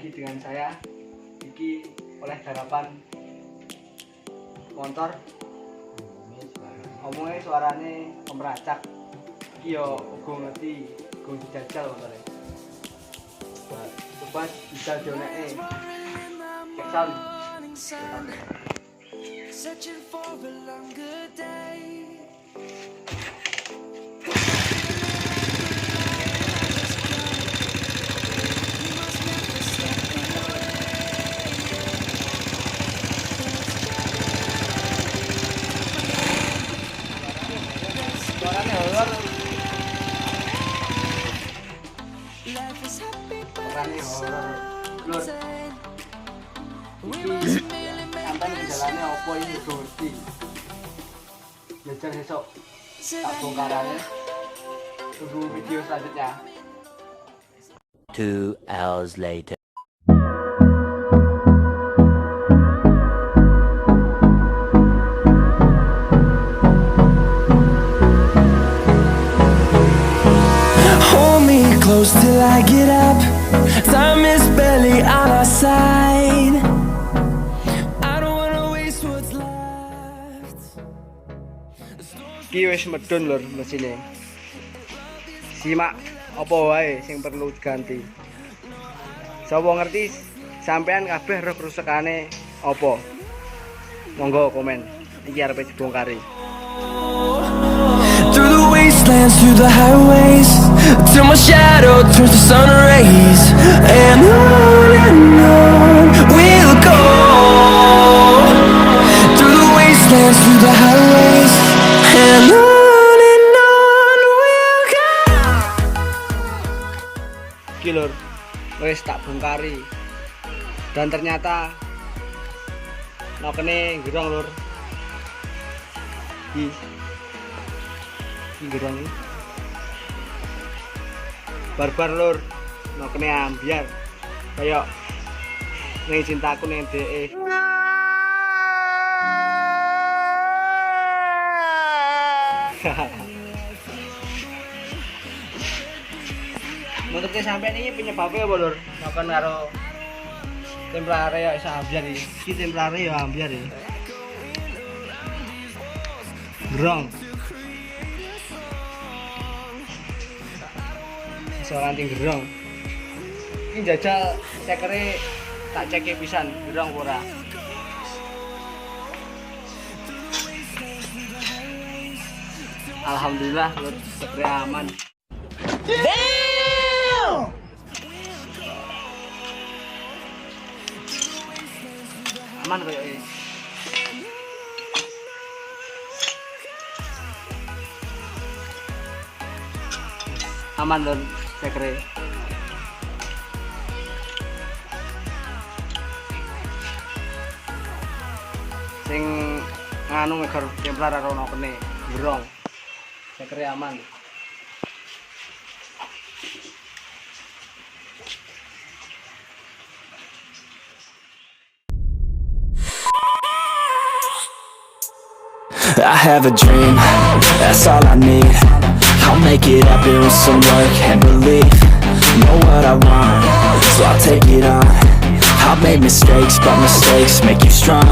lagi dengan saya iki oleh garapan motor. Ngomongnya suarane pemeracak iki yo uga ngerti uga dijajal motornya. Coba bisa dioneke cek sound. Searching for a longer day. Suaranya horor. Lur. Iki sampai di jalannya opo ini gordi. Jajal besok tak bongkarannya. Tunggu video selanjutnya. 2 hours later. Hold me close till I get up. Time is barely on our side. I don't wanna waste what's left. Iki wis medun lur mesine. Simak apa wae sing perlu diganti. Sapa ngerti sampean kabeh roh kerusekane apa? Monggo komen. Iki arepe dibongkari. Through the wastelands, through the highways, till my shadow turns to sun rays. And on we'll go. Through the wastelands, through the highways, and on we'll go. Iki lur, wis tak bongkari. Dan ternyata nokene gerong lur. Iki gerong iki. Barbar lur, nokene ambyar. Kayak ning cintaku ning dheke. Menurut sampean ini penyebabnya apa lur? Noken karo templar ya iso ambyar iki. Iki templar ya ambyar iki. Gerong. Seorang ting gerong. Ini jajal cekere tak cek pisan gerong ora. Alhamdulillah lur sepele aman. Aman koyo iki. Aman lur cekere. Sing nganu ngeger templar karo nokene gerong. Cekere aman. I have a dream, that's all I need. I'll make it happen with some work and belief. Know what I want, so I'll take it on. I've made mistakes, but mistakes make you strong.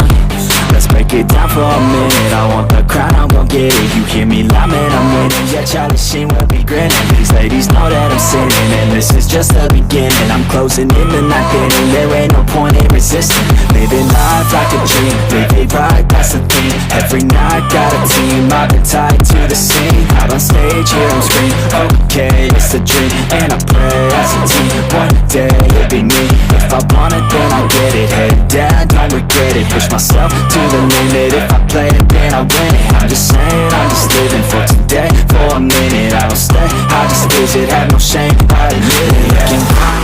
Let's break it down for a minute. I want the crown, I'm gon' get it. You hear me loud, man, I'm winning. Yeah, Charlie Sheen will be grinning. These ladies know that I'm sinning, and this is just the beginning. I'm closing in the night inning. There ain't no point in resisting. Living life like a dream, live it right, that's the thing. Every night got a team, I've been tied to the scene. Out on stage, hear them scream, okay, it's a dream. And I pray as a team, one day it'll be me. If I want it, then I'll get it. Head down, don't regret it. Push myself to the limit. If I play it, then I win it. I'm just saying, I'm just living for today. For a minute, I don't stay, I just visit. Have no shame, I admit it. Looking at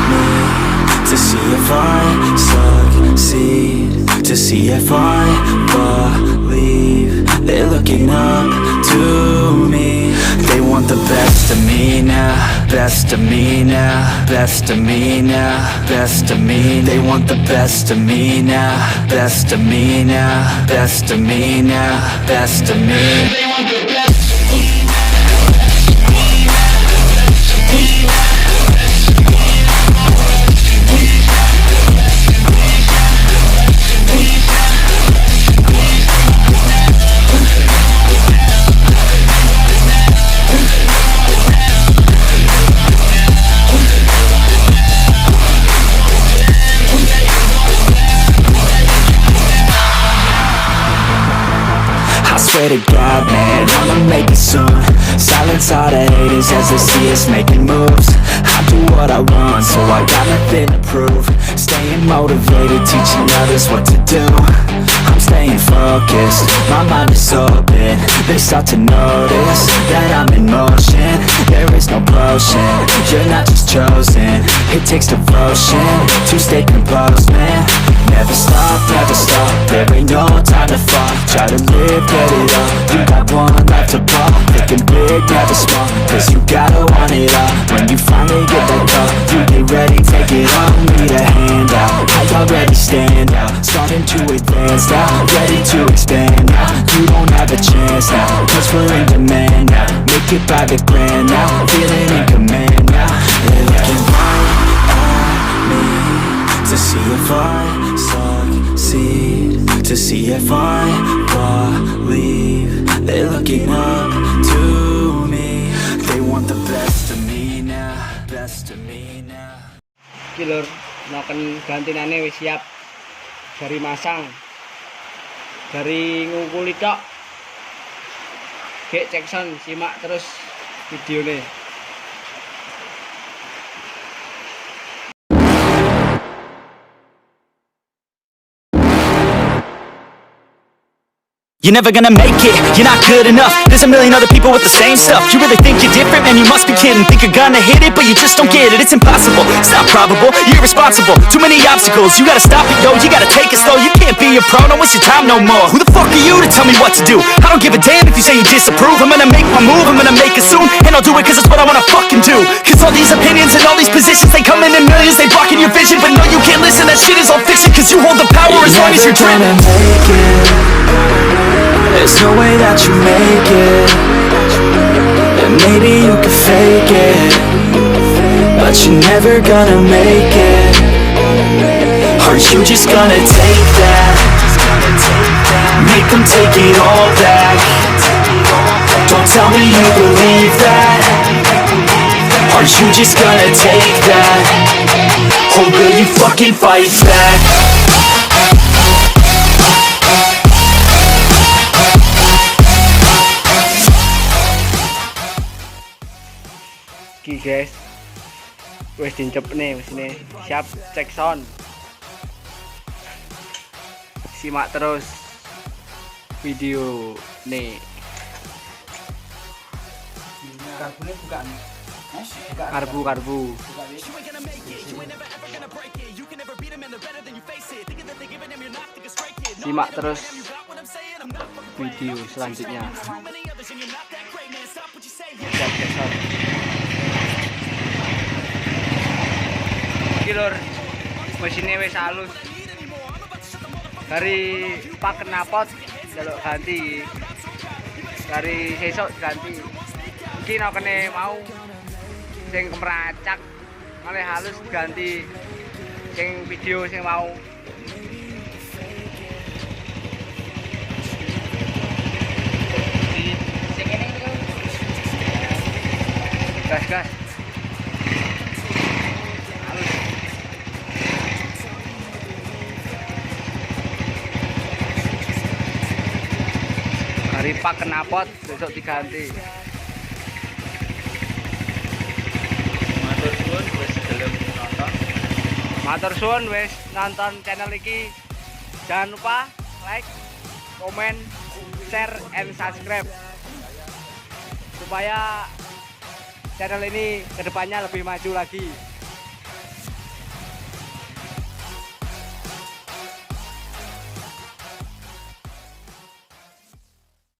me to see if I succeed, to see if I believe. They're looking up to me. They want the best of me now, best of me now, best of me now, best of me. They want the best of me now, best of me now, best of me now, best of me. They want the best. swear to God, man, I'ma make it soon. Silence all the haters as they see us making moves. I do what I want, so I got nothing to prove. Staying motivated, teaching others what to do. I'm staying focused, my mind is open. They start to notice that I'm in motion. There is no potion, you're not just chosen. It takes devotion to stay composed, man. Never stop, there ain't no time to fall. Try to live, get it up, you got one life to pop. Thinking big, never small, cause you gotta want it all. When you finally get that call, you get ready, take it on. Need a hand out, I already stand out. Starting to advance now, ready to expand now. You don't have a chance now, cause we're in demand now. Make it by the grand now, feeling in command now. They're looking right at me to see if I succeed, to see if I believe. They're looking up to me. They want the best of me now, best of me now. Iki lur, noken gantinane wis siap. Dari masang, dari ngungkuli tok. Gek cek sound, simak terus videonya. You're never gonna make it, you're not good enough. There's a million other people with the same stuff. You really think you're different? Man, you must be kidding. Think you're gonna hit it, but you just don't get it. It's impossible, it's not probable, you're irresponsible. Too many obstacles, you gotta stop it, yo. You gotta take it slow, you can't be a pro, don't waste your time no more. Who the fuck are you to tell me what to do? I don't give a damn if you say you disapprove. I'm gonna make my move, I'm gonna make it soon. And I'll do it cause it's what I wanna fucking do. Cause all these opinions and all these positions, they come in millions, they blocking your vision. But no, you can't listen, that shit is all fiction. Cause you hold the power as long as you're dreaming. There's no way that you make it. And maybe you can fake it, but you're never gonna make it. Aren't you just gonna take that? Make them take it all back. Don't tell me you believe that. Aren't you just gonna take that? Or will you fucking fight back? Oke guys, wes dincep nih mesinnya, siap cek sound. Simak terus video nih. Karbunya bukan? Karbu. Simak terus video selanjutnya. Siap cek sound. Iki lur, mesinnya wis halus. Dari pak kenapa jaluk ganti. Dari sesuk ganti. Iki nokene mau sing kemeracak malah halus ganti sing video sing mau. Sing ini gas. Dari pak kenapa besok diganti. Matur suwun wis nonton channel iki. Jangan lupa like, komen, share, and subscribe supaya channel ini kedepannya lebih maju lagi.